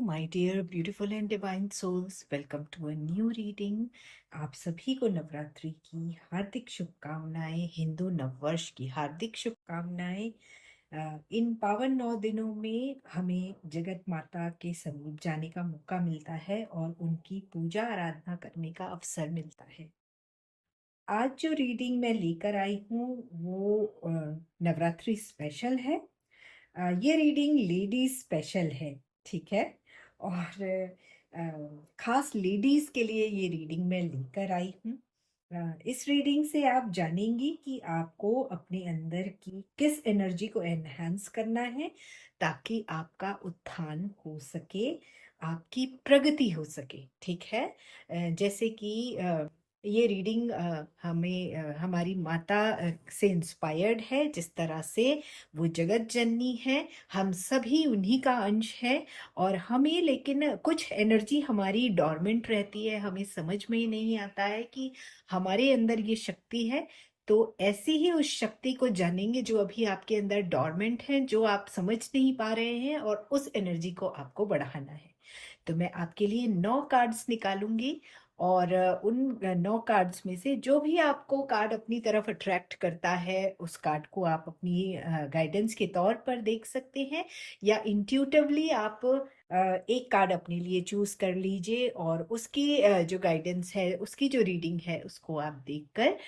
My dear beautiful and divine souls, welcome to a new reading. आप सभी को नवरात्रि की हार्दिक शुभकामनाएं, हिंदू नववर्ष की हार्दिक शुभकामनाएं। इन पावन 9 दिनों में हमें जगत माता के समीप जाने का मौका मिलता है और उनकी पूजा आराधना करने का अवसर मिलता है। आज जो रीडिंग मैं लेकर आई हूँ वो नवरात्रि स्पेशल है। ये रीडिंग लेडीज स्पेशल है, ठीक है। और खास लेडीज के लिए ये रीडिंग मैं लेकर आई हूँ। इस रीडिंग से आप जानेंगी कि आपको अपने अंदर की किस एनर्जी को एनहांस करना है ताकि आपका उत्थान हो सके, आपकी प्रगति हो सके, ठीक है। जैसे कि ये रीडिंग हमें हमारी माता से इंस्पायर्ड है। जिस तरह से वो जगत जननी है, हम सभी उन्हीं का अंश है। और हमें लेकिन कुछ एनर्जी हमारी डॉर्मेंट रहती है, हमें समझ में ही नहीं आता है कि हमारे अंदर ये शक्ति है। तो ऐसी ही उस शक्ति को जानेंगे जो अभी आपके अंदर डॉर्मेंट है, जो आप समझ नहीं पा रहे हैं, और उस एनर्जी को आपको बढ़ाना है। तो मैं आपके लिए 9 कार्ड्स निकालूंगी और उन 9 कार्ड्स में से जो भी आपको कार्ड अपनी तरफ अट्रैक्ट करता है उस कार्ड को आप अपनी गाइडेंस के तौर पर देख सकते हैं, या इंट्यूटिवली आप एक कार्ड अपने लिए चूज कर लीजिए और उसकी जो गाइडेंस है, उसकी जो रीडिंग है, उसको आप देखकर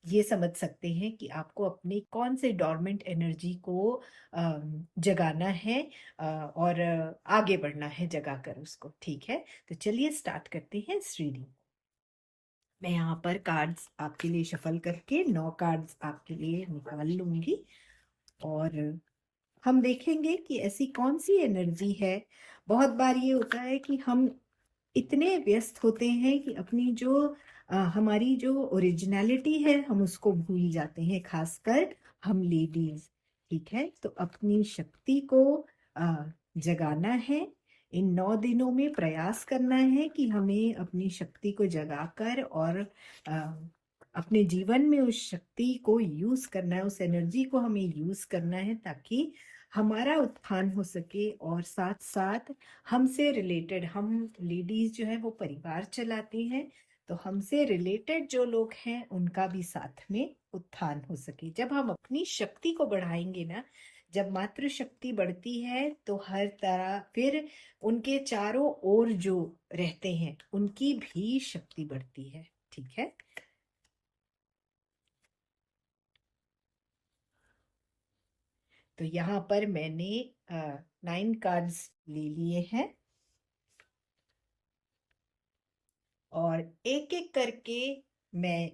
ये समझ सकते हैं कि आपको अपनी कौन से डॉर्मेंट एनर्जी को जगाना है और आगे बढ़ना है जगाकर उसको, ठीक है। तो चलिए स्टार्ट करते हैं इस रीडिंग। मैं यहाँ पर कार्ड्स आपके लिए शफल करके 9 कार्ड्स आपके लिए निकाल लूंगी और हम देखेंगे कि ऐसी कौन सी एनर्जी है। बहुत बार ये होता है कि हम इतने व्यस्त होते हैं कि अपनी जो हमारी जो ओरिजिनलिटी है हम उसको भूल जाते हैं, खासकर हम लेडीज, ठीक है। तो अपनी शक्ति को जगाना है। इन 9 दिनों में प्रयास करना है कि हमें अपनी शक्ति को जगाकर और अपने जीवन में उस शक्ति को यूज करना है, उस एनर्जी को हमें यूज करना है ताकि हमारा उत्थान हो सके। और साथ साथ हमसे रिलेटेड, हम लेडीज जो है वो परिवार चलाती हैं, तो हमसे रिलेटेड जो लोग हैं उनका भी साथ में उत्थान हो सके। जब हम अपनी शक्ति को बढ़ाएंगे ना, जब मातृ शक्ति बढ़ती है तो हर तरह फिर उनके चारों ओर जो रहते हैं उनकी भी शक्ति बढ़ती है, ठीक है। तो यहाँ पर मैंने 9 कार्ड्स ले लिए हैं और एक एक करके मैं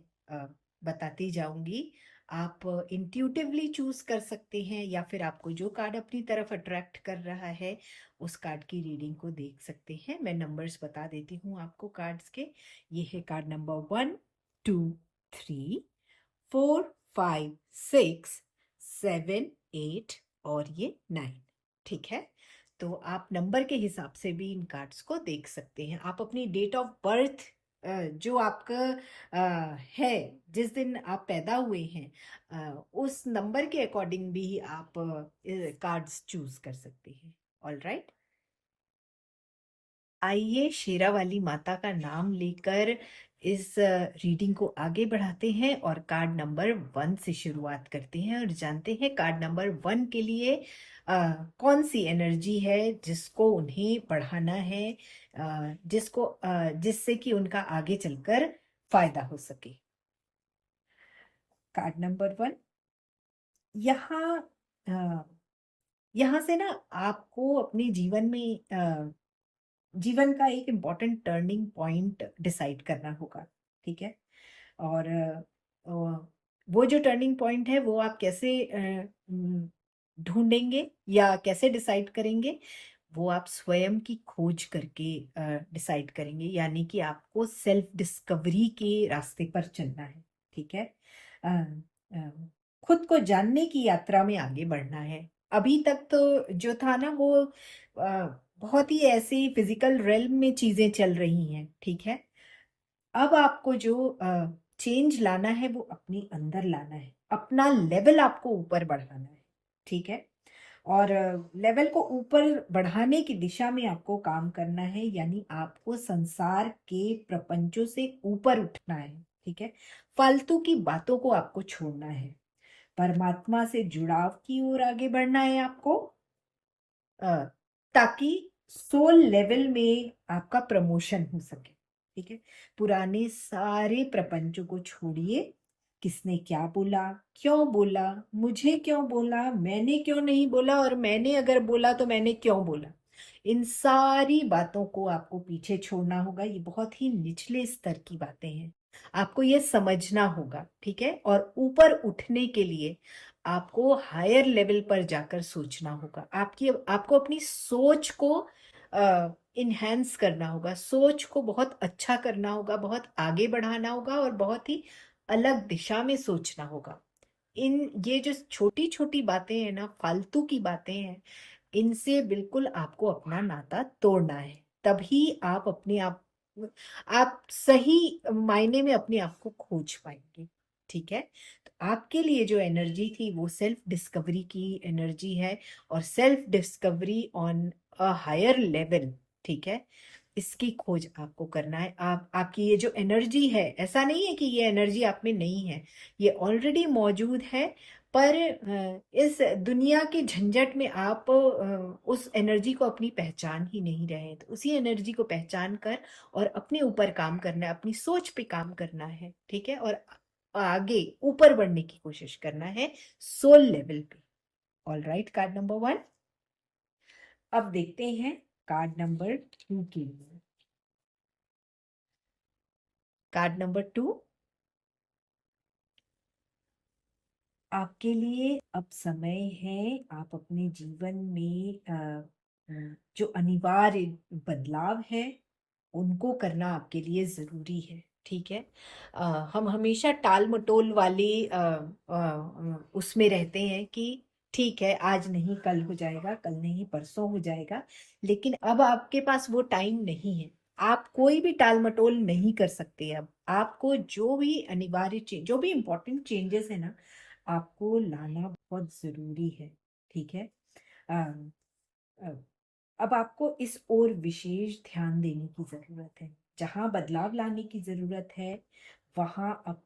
बताती जाऊंगी। आप इंट्यूटिवली चूज कर सकते हैं या फिर आपको जो कार्ड अपनी तरफ अट्रैक्ट कर रहा है उस कार्ड की रीडिंग को देख सकते हैं। मैं नंबर्स बता देती हूँ आपको कार्ड्स के। ये है कार्ड नंबर 1, 2, 3, 4, 5, 6, 7, 8 और ये 9, ठीक है। तो आप नंबर के हिसाब से भी इन कार्ड्स को देख सकते हैं। आप अपनी डेट ऑफ बर्थ, जो आपका है, जिस दिन आप पैदा हुए हैं, उस नंबर के अकॉर्डिंग भी आप कार्ड्स चूज कर सकते हैं। ऑल राइट, आइए शेरा वाली माता का नाम लेकर इस रीडिंग को आगे बढ़ाते हैं और कार्ड नंबर 1 से शुरुआत करते हैं और जानते हैं कार्ड नंबर 1 के लिए कौन सी एनर्जी है जिसको उन्हें बढ़ाना है, जिससे कि उनका आगे चलकर फायदा हो सके। कार्ड नंबर 1, यहाँ अ, यहाँ से ना आपको अपने जीवन में जीवन का एक इम्पॉर्टेंट टर्निंग पॉइंट डिसाइड करना होगा, ठीक है। और वो जो टर्निंग पॉइंट है वो आप कैसे ढूंढेंगे या कैसे डिसाइड करेंगे, वो आप स्वयं की खोज करके डिसाइड करेंगे। यानी कि आपको सेल्फ डिस्कवरी के रास्ते पर चलना है, ठीक है। अ, अ, खुद को जानने की यात्रा में आगे बढ़ना है। अभी तक तो जो था ना वो बहुत ही ऐसी फिजिकल रेल्म में चीजें चल रही हैं, ठीक है। अब आपको जो चेंज लाना है वो अपने अंदर लाना है, अपना लेवल आपको ऊपर बढ़ाना है, ठीक है। और लेवल को ऊपर बढ़ाने की दिशा में आपको काम करना है, यानी आपको संसार के प्रपंचों से ऊपर उठना है। ठीक है, फालतू की बातों को आपको छोड़ना है, परमात्मा से जुड़ाव की ओर आगे बढ़ना है आपको, अ, ताकि सोल लेवल में आपका प्रमोशन हो सके। ठीक है, पुराने सारे प्रपंचों को छोड़िए। किसने क्या बोला, क्यों बोला, मुझे क्यों बोला, मैंने क्यों नहीं बोला, और मैंने अगर बोला तो मैंने क्यों बोला, इन सारी बातों को आपको पीछे छोड़ना होगा। ये बहुत ही निचले स्तर की बातें हैं, आपको ये समझना होगा। ठीक है, और ऊपर उठने के लिए आपको हायर लेवल पर जाकर सोचना होगा। आपको अपनी सोच को इनहेंस करना होगा, सोच को बहुत अच्छा करना होगा, बहुत आगे बढ़ाना होगा, और बहुत ही अलग दिशा में सोचना होगा। ये जो छोटी छोटी बातें हैं ना, फालतू की बातें हैं, इनसे बिल्कुल आपको अपना नाता तोड़ना है। तभी आप सही मायने में अपने आप को खोज पाएंगे। ठीक है, तो आपके लिए जो एनर्जी थी वो सेल्फ डिस्कवरी की एनर्जी है, और self discovery on a higher level. ठीक है, इसकी खोज आपको करना है। आपकी ये जो एनर्जी है, ऐसा नहीं है कि ये एनर्जी आप में नहीं है, ये ऑलरेडी मौजूद है। पर इस दुनिया के झंझट में आप उस एनर्जी को अपनी पहचान ही नहीं रहे हैं। तो उसी एनर्जी को पहचान कर और अपने ऊपर काम करना है, अपनी सोच पे काम करना है। ठीक है, और आगे ऊपर बढ़ने की कोशिश करना है सोल लेवल पे। All right, card number 1। अब देखते हैं कार्ड नंबर 2 के लिए। कार्ड नंबर 2, आपके लिए अब समय है, आप अपने जीवन में जो अनिवार्य बदलाव है उनको करना आपके लिए जरूरी है। ठीक है, हम हमेशा टाल मटोल वाले उसमें रहते हैं कि ठीक है, आज नहीं कल हो जाएगा, कल नहीं परसों हो जाएगा। लेकिन अब आपके पास वो टाइम नहीं है, आप कोई भी टाल मटोल नहीं कर सकते। अब आपको जो भी अनिवार्य जो भी इम्पोर्टेंट चेंजेस है ना, आपको लाना बहुत जरूरी है। ठीक है, अ, अ, अब आपको इस ओर विशेष ध्यान देने की जरूरत है। जहां बदलाव लाने की जरूरत है वहां अब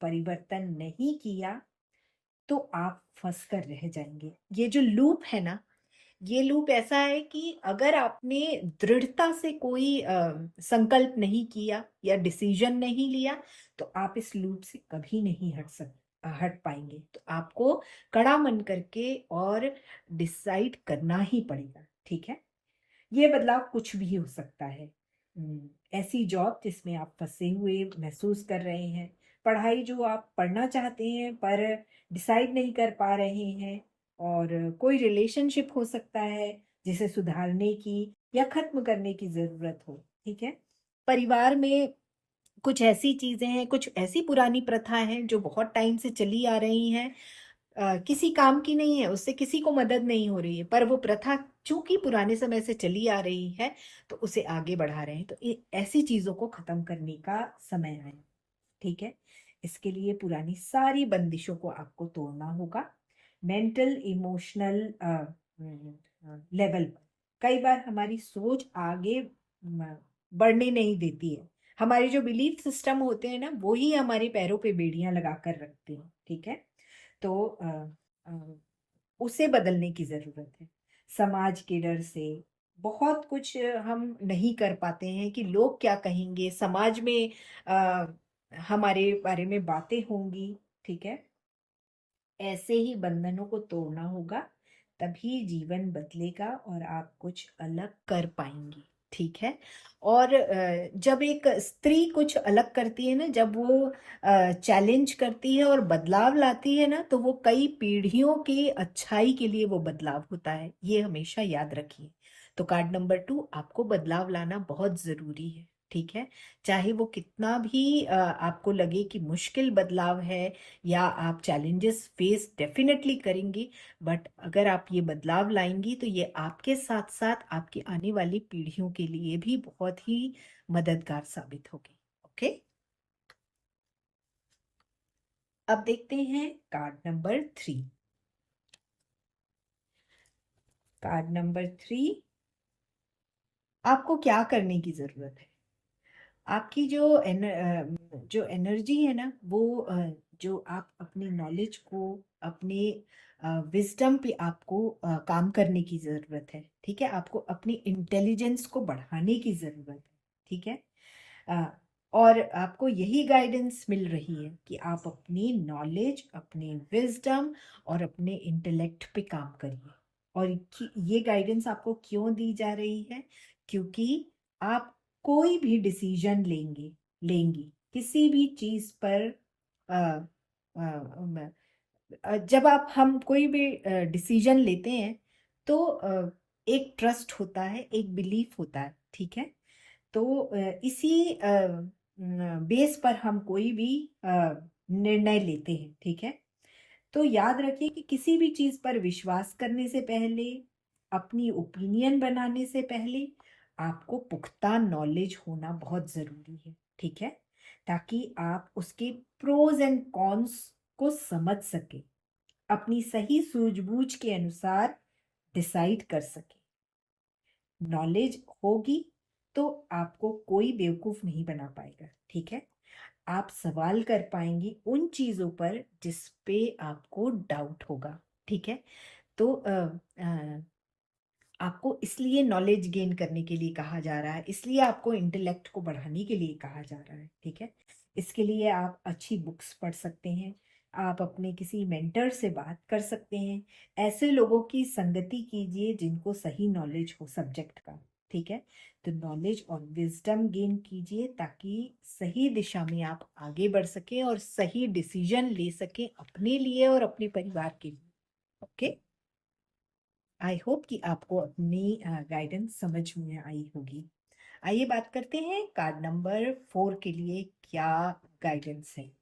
परिवर्तन नहीं किया तो आप फंस कर रह जाएंगे। ये जो लूप है ना, ये लूप ऐसा है कि अगर आपने दृढ़ता से कोई संकल्प नहीं किया या डिसीजन नहीं लिया, तो आप इस लूप से कभी नहीं हट पाएंगे। तो आपको कड़ा मन करके और डिसाइड करना ही पड़ेगा। ठीक है, ये बदलाव कुछ भी हो सकता है। ऐसी जॉब जिसमें आप फंसे हुए महसूस कर रहे हैं, पढ़ाई जो आप पढ़ना चाहते हैं पर डिसाइड नहीं कर पा रहे हैं, और कोई रिलेशनशिप हो सकता है जिसे सुधारने की या खत्म करने की जरूरत हो। ठीक है, परिवार में कुछ ऐसी चीजें हैं, कुछ ऐसी पुरानी प्रथा हैं जो बहुत टाइम से चली आ रही हैं, किसी काम की नहीं है, उससे किसी को मदद नहीं हो रही है, पर वो प्रथा चूंकि पुराने समय से चली आ रही है तो उसे आगे बढ़ा रहे हैं। तो ऐसी चीजों को खत्म करने का समय है। ठीक है, इसके लिए पुरानी सारी बंदिशों को आपको तोड़ना होगा। मेंटल इमोशनल लेवल पर कई बार हमारी सोच आगे बढ़ने नहीं देती है। हमारे जो बिलीफ सिस्टम होते हैं ना, वो ही हमारे पैरों पे बेड़ियां लगा कर रखते हैं। ठीक है, तो अ, उसे बदलने की जरूरत है। समाज के डर से बहुत कुछ हम नहीं कर पाते हैं कि लोग क्या कहेंगे, समाज में आ, हमारे बारे में बातें होंगी। ठीक है, ऐसे ही बंधनों को तोड़ना होगा, तभी जीवन बदलेगा और आप कुछ अलग कर पाएंगी। ठीक है, और जब एक स्त्री कुछ अलग करती है ना, जब वो चैलेंज करती है और बदलाव लाती है ना, तो वो कई पीढ़ियों की अच्छाई के लिए वो बदलाव होता है। ये हमेशा याद रखिए। तो कार्ड नंबर 2, आपको बदलाव लाना बहुत जरूरी है। ठीक है, चाहे वो कितना भी आपको लगे कि मुश्किल बदलाव है या आप चैलेंजेस फेस डेफिनेटली करेंगी, बट अगर आप ये बदलाव लाएंगी तो ये आपके साथ साथ आपकी आने वाली पीढ़ियों के लिए भी बहुत ही मददगार साबित होगी। ओके, अब देखते हैं कार्ड नंबर 3। कार्ड नंबर 3, आपको क्या करने की जरूरत है। आपकी जो एनर्जी है ना, वो जो आप अपने नॉलेज को, अपने विजडम पे आपको काम करने की ज़रूरत है। ठीक है, आपको अपनी इंटेलिजेंस को बढ़ाने की ज़रूरत है। ठीक है, अ, और आपको यही गाइडेंस मिल रही है कि आप अपनी नॉलेज, अपने विजडम और अपने इंटेलेक्ट पे काम करिए। और ये गाइडेंस आपको क्यों दी जा रही है? क्योंकि आप कोई भी डिसीजन लेंगी किसी भी चीज पर, अ, जब हम कोई भी डिसीजन लेते हैं तो एक ट्रस्ट होता है, एक बिलीफ होता है। ठीक है, तो इसी बेस पर हम कोई भी निर्णय लेते हैं। ठीक है, तो याद रखिए कि किसी भी चीज पर विश्वास करने से पहले, अपनी ओपिनियन बनाने से पहले, आपको पुख्ता नॉलेज होना बहुत जरूरी है। ठीक है, ताकि आप उसके प्रोज एंड कॉन्स को समझ सके, अपनी सही सूझबूझ के अनुसार डिसाइड कर सके। नॉलेज होगी तो आपको कोई बेवकूफ नहीं बना पाएगा। ठीक है, आप सवाल कर पाएंगी उन चीजों पर जिस पे आपको डाउट होगा। ठीक है, तो आपको इसलिए नॉलेज गेन करने के लिए कहा जा रहा है, इसलिए आपको इंटेलेक्ट को बढ़ाने के लिए कहा जा रहा है। ठीक है, इसके लिए आप अच्छी बुक्स पढ़ सकते हैं, आप अपने किसी मेंटर से बात कर सकते हैं, ऐसे लोगों की संगति कीजिए जिनको सही नॉलेज हो सब्जेक्ट का। ठीक है, तो नॉलेज और विजडम गेन कीजिए ताकि सही दिशा में आप आगे बढ़ सके और सही डिसीजन ले सके अपने लिए और अपने परिवार के लिए। ओके, आई होप कि आपको अपनी गाइडेंस समझ में आई होगी। आइए बात करते हैं कार्ड नंबर 4 के लिए क्या गाइडेंस है।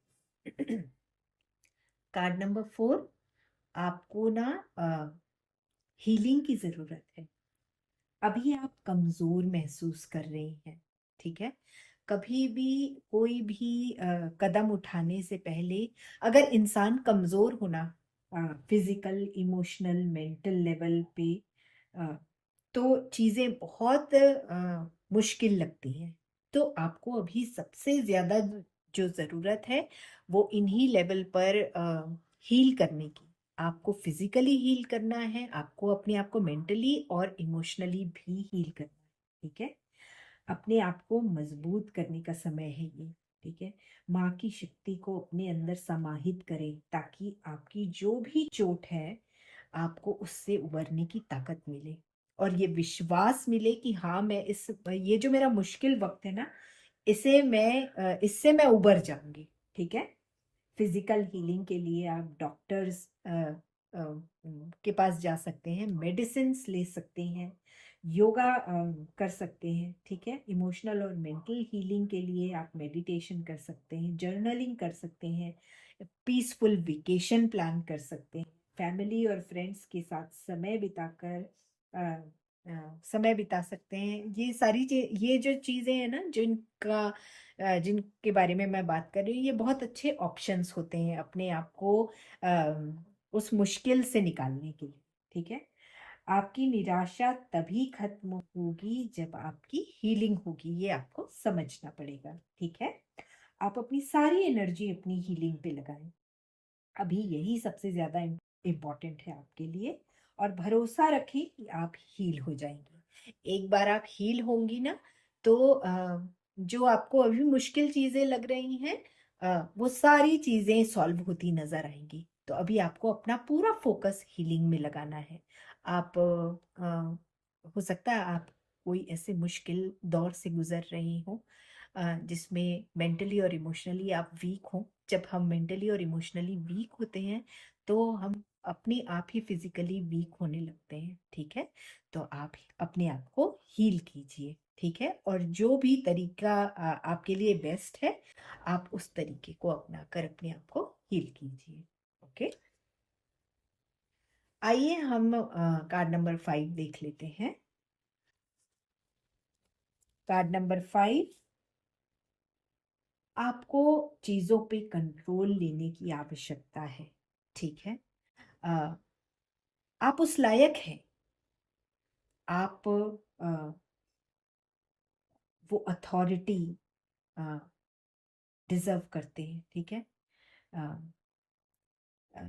कार्ड नंबर 4, आपको ना हीलिंग की जरूरत है। अभी आप कमजोर महसूस कर रही हैं। ठीक है, कभी भी कोई भी कदम उठाने से पहले, अगर इंसान कमजोर होना फिजिकल, इमोशनल, मेंटल लेवल पे, अ, तो चीजें बहुत मुश्किल लगती हैं। तो आपको अभी सबसे ज्यादा जो जरूरत है वो इन्हीं लेवल पर हील करने की। आपको फिजिकली हील करना है, आपको अपने आप को मेंटली और इमोशनली भी हील करना है। ठीक है, अपने आप को मजबूत करने का समय है ये। ठीक है, माँ की शक्ति को अपने अंदर समाहित करें ताकि आपकी जो भी चोट है आपको उससे उबरने की ताकत मिले और ये विश्वास मिले कि हाँ, मैं इस ये जो मेरा मुश्किल वक्त है ना, इससे मैं उबर जाऊंगी। ठीक है, फिजिकल हीलिंग के लिए आप डॉक्टर्स के पास जा सकते हैं, मेडिसिन ले सकते हैं, योगा कर सकते हैं। ठीक है, इमोशनल और मेंटल हीलिंग के लिए आप मेडिटेशन कर सकते हैं, जर्नलिंग कर सकते हैं, पीसफुल वेकेशन प्लान कर सकते हैं, फैमिली और फ्रेंड्स के साथ समय बिता सकते हैं। ये जो चीज़ें हैं ना, जिनके बारे में मैं बात कर रही हूँ, ये बहुत अच्छे ऑप्शंस होते हैं अपने आप को उस मुश्किल से निकालने के लिए। ठीक है, आपकी निराशा तभी खत्म होगी जब आपकी हीलिंग होगी, ये आपको समझना पड़ेगा। ठीक है, आप अपनी सारी एनर्जी अपनी हीलिंग पे लगाएं। अभी यही सबसे ज्यादा इम्पोर्टेंट है आपके लिए, और भरोसा रखें कि आप हील हो जाएंगी। एक बार आप हील होंगी ना, तो जो आपको अभी मुश्किल चीजें लग रही हैं, वो सारी चीजें सॉल्व होती नजर आएंगी। तो अभी आपको अपना पूरा फोकस हीलिंग में लगाना है। आप हो सकता है आप कोई ऐसे मुश्किल दौर से गुजर रही हो जिसमें मेंटली और इमोशनली आप वीक हो। जब हम मेंटली और इमोशनली वीक होते हैं तो हम अपने आप ही फिजिकली वीक होने लगते हैं। ठीक है, तो आप अपने आप को हील कीजिए। ठीक है, और जो भी तरीका आपके लिए बेस्ट है, आप उस तरीके को अपना कर अपने आप को हील कीजिए। ओके, आइए हम कार्ड नंबर 5 देख लेते हैं। कार्ड नंबर 5, आपको चीजों पे कंट्रोल लेने की आवश्यकता है। ठीक है, अ, आप उस लायक हैं, आप वो अथॉरिटी डिजर्व करते हैं, ठीक है। अ, अ,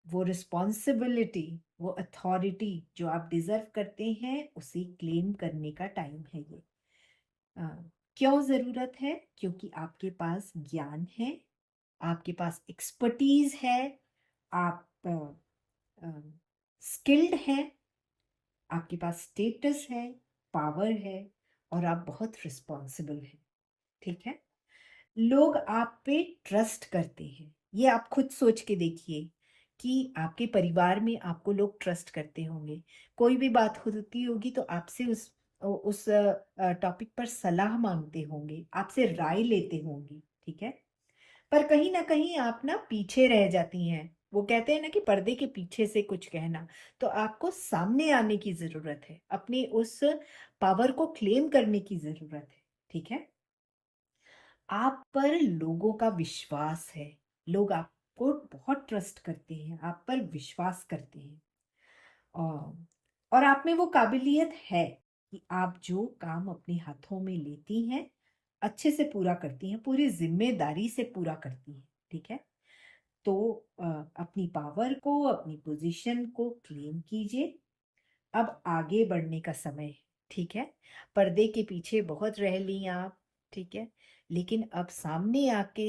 वो रिस्पॉन्सिबिलिटी, वो अथॉरिटी जो आप डिजर्व करते हैं, उसे क्लेम करने का टाइम है ये। अ, क्यों जरूरत है? क्योंकि आपके पास ज्ञान है, आपके पास एक्सपर्टीज है, आप स्किल्ड हैं, आपके पास स्टेटस है, पावर है, और आप बहुत रिस्पॉन्सिबल हैं, ठीक है। लोग आप पे ट्रस्ट करते हैं। ये आप खुद सोच के देखिए कि आपके परिवार में आपको लोग ट्रस्ट करते होंगे। कोई भी बात होती होगी तो आपसे उस टॉपिक पर सलाह मांगते होंगे, आपसे राय लेते होंगे, ठीक है। पर कहीं ना कहीं आप ना पीछे रह जाती हैं। वो कहते हैं ना कि पर्दे के पीछे से कुछ कहना। तो आपको सामने आने की जरूरत है, अपनी उस पावर को क्लेम करने की जरूरत है, ठीक है। आप पर लोगों का विश्वास है, लोग आपको बहुत ट्रस्ट करते हैं, आप पर विश्वास करते हैं। और आप में वो काबिलियत है कि आप जो काम अपने हाथों में लेती हैं, अच्छे से पूरा करती हैं, पूरी जिम्मेदारी से पूरा करती हैं, ठीक है। तो अ, अपनी पावर को, अपनी पोजीशन को क्लेम कीजिए। अब आगे बढ़ने का समय है, ठीक है। पर्दे के पीछे बहुत रह ली आप, ठीक है, लेकिन अब सामने आके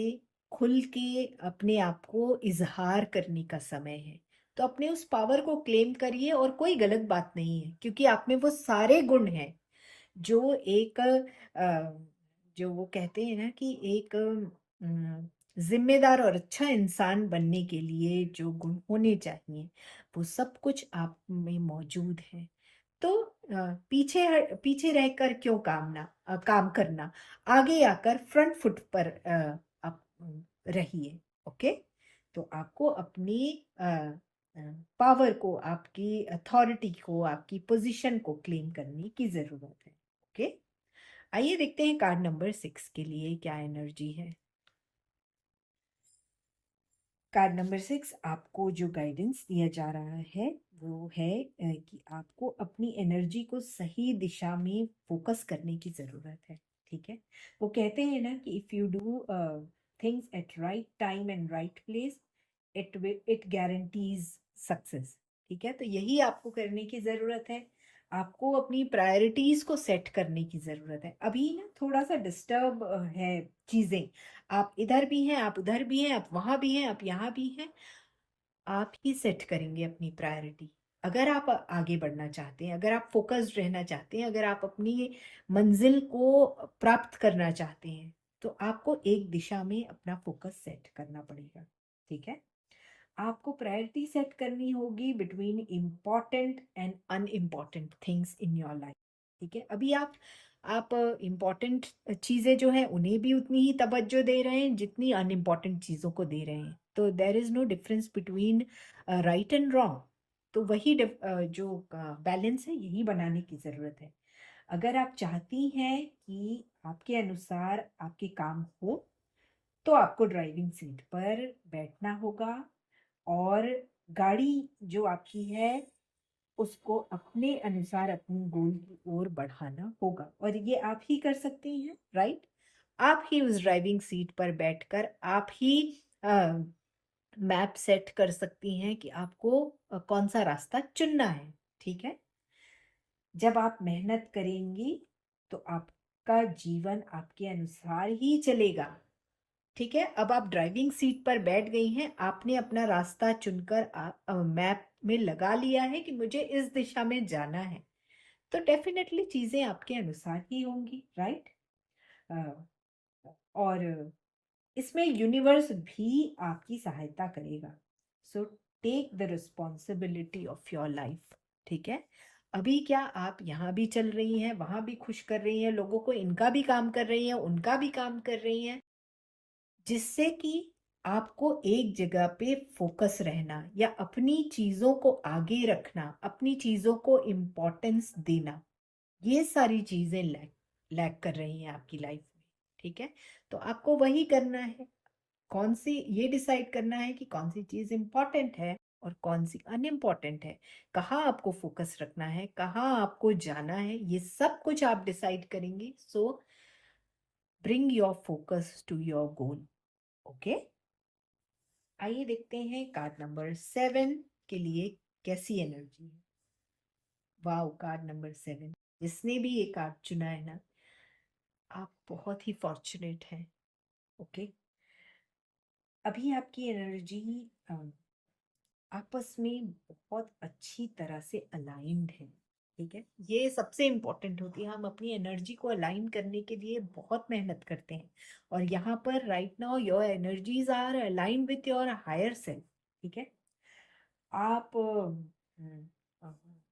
खुल के अपने आप को इजहार करने का समय है। तो अपने उस पावर को क्लेम करिए, और कोई गलत बात नहीं है, क्योंकि आप में वो सारे गुण हैं जो एक जो वो कहते हैं ना कि एक जिम्मेदार और अच्छा इंसान बनने के लिए जो गुण होने चाहिए, वो सब कुछ आप में मौजूद है। तो पीछे रहकर क्यों काम करना? आगे आकर फ्रंट फुट पर आप रहिए, ओके। तो आपको अपनी पावर को, आपकी अथॉरिटी को, आपकी पोजीशन को क्लेम करने की जरूरत है, ओके। आइए देखते हैं कार्ड नंबर 6 के लिए क्या एनर्जी है। कार्ड नंबर 6, आपको जो गाइडेंस दिया जा रहा है वो है कि आपको अपनी एनर्जी को सही दिशा में फोकस करने की जरूरत है, ठीक है। वो कहते हैं ना कि if you do things at right time and right place, it guarantees success, ठीक है। तो यही आपको करने की जरूरत है। आपको अपनी प्रायोरिटीज को सेट करने की जरूरत है। अभी ना थोड़ा सा डिस्टर्ब है चीजें। आप इधर भी हैं, आप उधर भी हैं, आप वहां भी हैं, आप यहाँ भी हैं। आप ही सेट करेंगे अपनी प्रायोरिटी। अगर आप आगे बढ़ना चाहते हैं, अगर आप फोकस्ड रहना चाहते हैं, अगर आप अपनी मंजिल को प्राप्त करना चाहते हैं, तो आपको एक दिशा में अपना फोकस सेट करना पड़ेगा, ठीक है। आपको प्रायोरिटी सेट करनी होगी between important and unimportant things in your life, ठीक है। अभी आप इम्पॉर्टेंट चीज़ें जो हैं उन्हें भी उतनी ही तवज्जो दे रहे हैं जितनी अनइम्पॉर्टेंट चीज़ों को दे रहे हैं। तो there is no difference between right and wrong. तो वही जो बैलेंस है, यही बनाने की ज़रूरत है। अगर आप चाहती हैं कि आपके अनुसार आपके काम हो, तो आपको ड्राइविंग सीट पर बैठना होगा, और गाड़ी जो आपकी है उसको अपने अनुसार अपनी गोल की ओर बढ़ाना होगा। और ये आप ही कर सकती हैं, राइट। आप ही उस ड्राइविंग सीट पर बैठकर आप ही मैप सेट कर सकती हैं कि आपको कौन सा रास्ता चुनना है, ठीक है। जब आप मेहनत करेंगी तो आपका जीवन आपके अनुसार ही चलेगा, ठीक है। अब आप ड्राइविंग सीट पर बैठ गई हैं, आपने अपना रास्ता चुनकर मैप में लगा लिया है कि मुझे इस दिशा में जाना है, तो डेफिनेटली चीजें आपके अनुसार ही होंगी, राइट। और इसमें यूनिवर्स भी आपकी सहायता करेगा। So take the responsibility of your life, ठीक है। अभी क्या आप यहाँ भी चल रही हैं, वहां भी खुश कर रही हैं लोगों को, इनका भी काम कर रही हैं, उनका भी काम कर रही हैं, जिससे कि आपको एक जगह पे फोकस रहना या अपनी चीजों को आगे रखना, अपनी चीजों को इम्पोर्टेंस देना, ये सारी चीजें लैक लैक कर रही हैं आपकी लाइफ में, ठीक है। तो आपको वही करना है। कौन सी, ये डिसाइड करना है कि कौन सी चीज इम्पोर्टेंट है और कौन सी अनइम्पॉर्टेंट है, कहाँ आपको फोकस रखना है, कहाँ आपको जाना है, ये सब कुछ आप डिसाइड करेंगे। So bring your focus to your goal. Okay, आइए देखते हैं कार्ड नंबर 7 के लिए कैसी एनर्जी है। वाओ, कार्ड नंबर 7, जिसने भी ये कार्ड चुना है ना, आप बहुत ही फॉर्चुनेट हैं। ओके, अभी आपकी एनर्जी आपस में बहुत अच्छी तरह से अलाइंड है। ठीक है, ये सबसे इम्पोर्टेंट होती है। हम अपनी एनर्जी को अलाइन करने के लिए बहुत मेहनत करते हैं, और यहाँ पर right now your energies are aligned with your higher self. ठीक है, आप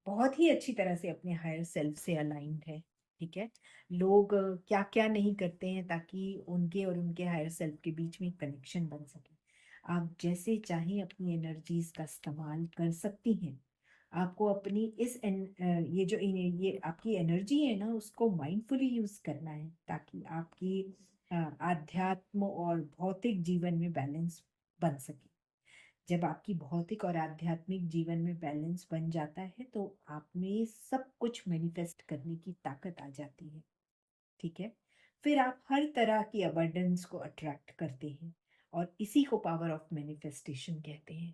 बहुत ही अच्छी तरह से अपने हायर सेल्फ से अलाइंड है। ठीक है, लोग क्या क्या नहीं करते हैं ताकि उनके और उनके हायर सेल्फ के बीच में कनेक्शन बन सके। आप जैसे चाहें अपनी एनर्जीज का इस्तेमाल कर सकती हैं। आपको अपनी ये जो ये आपकी एनर्जी है ना, उसको माइंडफुली यूज करना है ताकि आपकी आध्यात्म और भौतिक जीवन में बैलेंस बन सके। जब आपकी भौतिक और आध्यात्मिक जीवन में बैलेंस बन जाता है तो आप में सब कुछ मैनिफेस्ट करने की ताकत आ जाती है। ठीक है, फिर आप हर तरह की अबंडेंस को अट्रैक्ट करते हैं, और इसी को पावर ऑफ मैनिफेस्टेशन कहते हैं।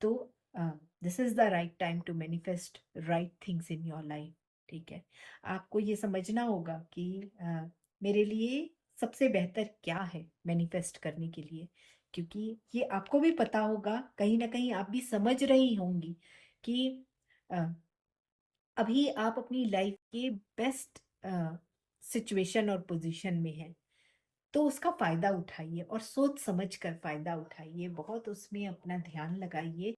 तो this is the right time to manifest right things in your life. ठीक है, आपको ये समझना होगा कि मेरे लिए सबसे बेहतर क्या है मैनिफेस्ट करने के लिए, क्योंकि ये आपको भी पता होगा, कहीं ना कहीं आप भी समझ रही होंगी कि अ, अभी आप अपनी लाइफ के बेस्ट सिचुएशन और पोजीशन में हैं। तो उसका फायदा उठाइए और सोच समझ कर फायदा उठाइए, बहुत उसमें अपना ध्यान लगाइए,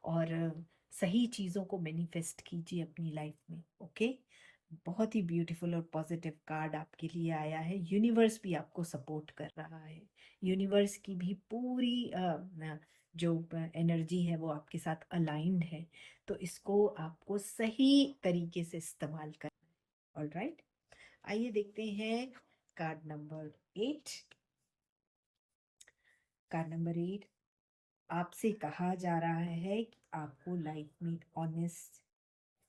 और सही चीजों को मैनिफेस्ट कीजिए अपनी लाइफ में। ओके, बहुत ही ब्यूटीफुल और पॉजिटिव कार्ड आपके लिए आया है। यूनिवर्स भी आपको सपोर्ट कर रहा है। यूनिवर्स की भी पूरी जो एनर्जी है वो आपके साथ अलाइंड है। तो इसको आपको सही तरीके से इस्तेमाल करना है। ऑलराइट, आइए देखते हैं कार्ड नंबर 8। कार्ड नंबर 8, आपसे कहा जा रहा है कि आपको लाइफ में ऑनेस्ट,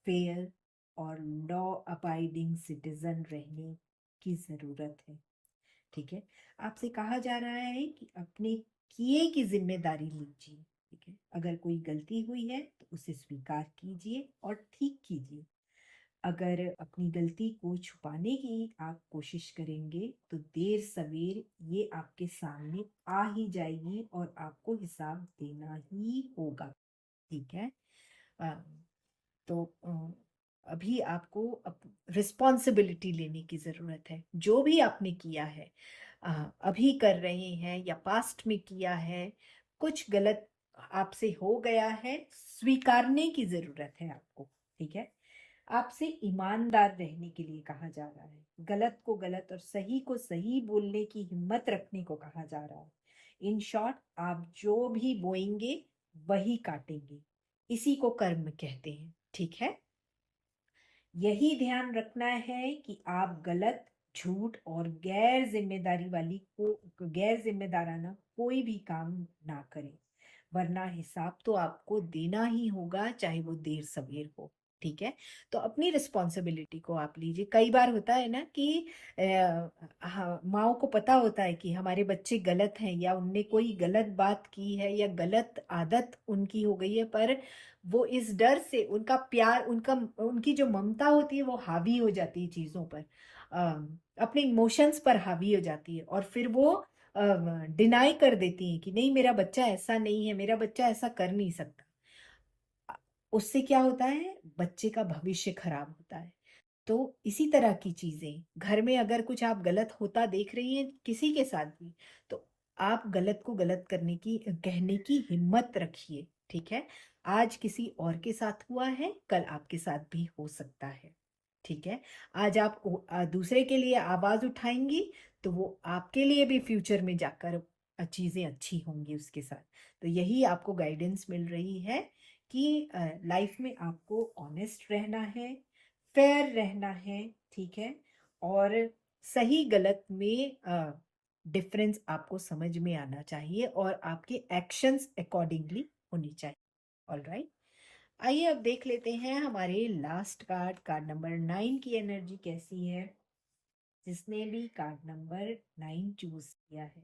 फेयर और लॉ अबाइडिंग सिटीजन रहने की जरूरत है। ठीक है, आपसे कहा जा रहा है कि अपने किए की जिम्मेदारी लीजिए। ठीक है, अगर कोई गलती हुई है तो उसे स्वीकार कीजिए और ठीक कीजिए। अगर अपनी गलती को छुपाने की आप कोशिश करेंगे तो देर सवेर ये आपके सामने आ ही जाएगी और आपको हिसाब देना ही होगा। ठीक है, अ, तो अभी आपको रिस्पॉन्सिबिलिटी लेने की जरूरत है। जो भी आपने किया है, अभी कर रहे हैं या पास्ट में किया है, कुछ गलत आपसे हो गया है, स्वीकारने की जरूरत है आपको। ठीक है, आपसे ईमानदार रहने के लिए कहा जा रहा है। गलत को गलत और सही को सही बोलने की हिम्मत रखने को कहा जा रहा है। इन शॉर्ट, आप जो भी बोएंगे वही काटेंगे, इसी को कर्म कहते हैं। ठीक है, यही ध्यान रखना है कि आप गलत, झूठ और गैर जिम्मेदाराना कोई भी काम ना करें, वरना हिसाब तो आपको देना ही होगा, चाहे वो देर सवेर हो। ठीक है, तो अपनी रिस्पॉन्सिबिलिटी को आप लीजिए। कई बार होता है ना कि हाँ, माओ को पता होता है कि हमारे बच्चे गलत हैं या उनने कोई गलत बात की है या गलत आदत उनकी हो गई है, पर वो इस डर से, उनका प्यार, उनकी जो ममता होती है वो हावी हो जाती है चीजों पर, अपने इमोशंस पर हावी हो जाती है, और फिर वो डिनाई कर देती है कि नहीं, मेरा बच्चा ऐसा नहीं है, मेरा बच्चा ऐसा कर नहीं सकता। उससे क्या होता है, बच्चे का भविष्य खराब होता है। तो इसी तरह की चीजें घर में अगर कुछ आप गलत होता देख रही हैं किसी के साथ भी, तो आप गलत को गलत करने की, कहने की हिम्मत रखिए। ठीक है, आज किसी और के साथ हुआ है, कल आपके साथ भी हो सकता है। ठीक है, आज आप दूसरे के लिए आवाज उठाएंगी तो वो आपके लिए भी फ्यूचर में जाकर चीजें अच्छी होंगी उसके साथ। तो यही आपको गाइडेंस मिल रही है कि लाइफ में आपको ऑनेस्ट रहना है, फेयर रहना है। ठीक है, और सही गलत में डिफरेंस आपको समझ में आना चाहिए और आपके एक्शंस अकॉर्डिंगली होनी चाहिए। ऑलराइट, आइए अब देख लेते हैं हमारे लास्ट कार्ड, कार्ड नंबर 9 की एनर्जी कैसी है। जिसने भी कार्ड नंबर 9 चूज किया है,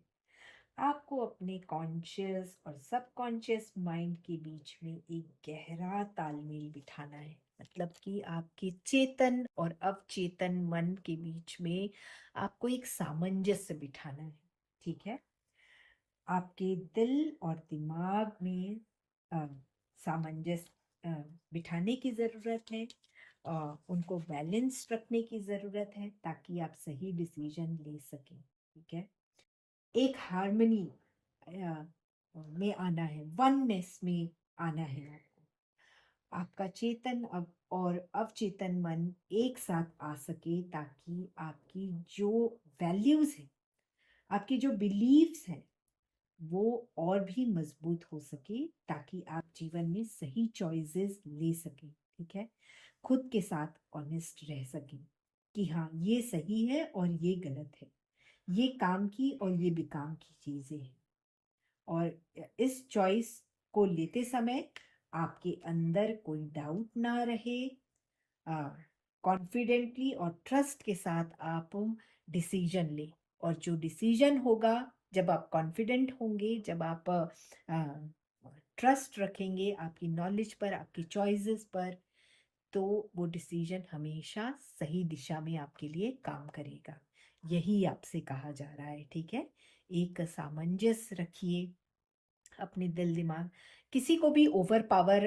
आपको अपने कॉन्शियस और सबकॉन्शियस माइंड के बीच में एक गहरा तालमेल बिठाना है। मतलब कि आपके चेतन और अवचेतन मन के बीच में आपको एक सामंजस्य बिठाना है। ठीक है, आपके दिल और दिमाग में सामंजस्य बिठाने की ज़रूरत है। उनको बैलेंस रखने की ज़रूरत है ताकि आप सही डिसीजन ले सकें। ठीक है, एक हार्मनी में आना है, वननेस में आना है आपको। आपका चेतन अब और अवचेतन मन एक साथ आ सके ताकि आपकी जो वैल्यूज है, आपकी जो बिलीव्स हैं, वो और भी मजबूत हो सके ताकि आप जीवन में सही चॉइसेस ले सकें। ठीक है, खुद के साथ ऑनेस्ट रह सकें कि हाँ ये सही है और ये गलत है, ये काम की और ये बेकाम की चीजें हैं। और इस चॉइस को लेते समय आपके अंदर कोई डाउट ना रहे। कॉन्फिडेंटली और ट्रस्ट के साथ आप डिसीजन ले। और जो डिसीजन होगा, जब आप कॉन्फिडेंट होंगे, जब आप ट्रस्ट रखेंगे आपकी नॉलेज पर, आपकी चॉइसेस पर, तो वो डिसीजन हमेशा सही दिशा में आपके लिए काम करेगा। यही आपसे कहा जा रहा है। ठीक है, एक सामंजस्य रखिए अपने दिल दिमाग, किसी को भी ओवर पावर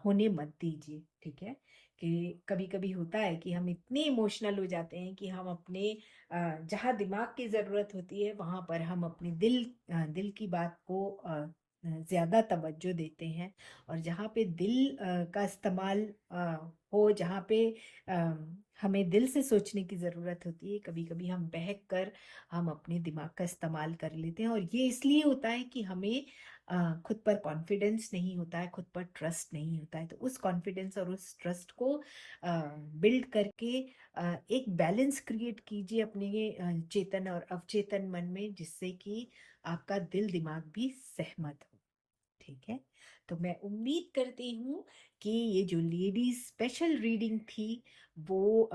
होने मत दीजिए। ठीक है, कि कभी कभी होता है कि हम इतने इमोशनल हो जाते हैं कि हम अपने जहाँ दिमाग की ज़रूरत होती है वहाँ पर हम अपने दिल की बात को ज़्यादा तवज्जो देते हैं। और जहाँ पे दिल का इस्तेमाल हो, जहाँ पे हमें दिल से सोचने की ज़रूरत होती है, कभी कभी हम बहक कर हम अपने दिमाग का इस्तेमाल कर लेते हैं। और ये इसलिए होता है कि हमें खुद पर कॉन्फिडेंस नहीं होता है, खुद पर ट्रस्ट नहीं होता है। तो उस कॉन्फिडेंस और उस ट्रस्ट को बिल्ड करके एक बैलेंस क्रिएट कीजिए अपने चेतन और अवचेतन मन में, जिससे कि आपका दिल दिमाग भी सहमत हो। ठीक है, तो मैं उम्मीद करती हूँ कि ये जो लेडीज स्पेशल रीडिंग थी वो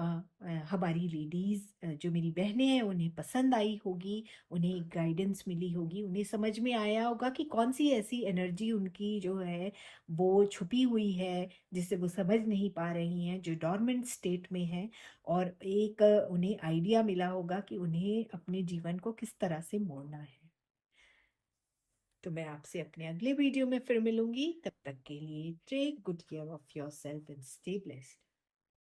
हमारी लेडीज जो मेरी बहनें हैं उन्हें पसंद आई होगी, उन्हें एक गाइडेंस मिली होगी, उन्हें समझ में आया होगा कि कौन सी ऐसी एनर्जी उनकी जो है वो छुपी हुई है, जिसे वो समझ नहीं पा रही हैं, जो डॉर्मेंट स्टेट में है। और एक उन्हें आइडिया मिला होगा कि उन्हें अपने जीवन को किस तरह से मोड़ना है। तो मैं आपसे अपने अगले वीडियो में फिर मिलूंगी। तब तक के लिए take good care of yourself and stay blessed.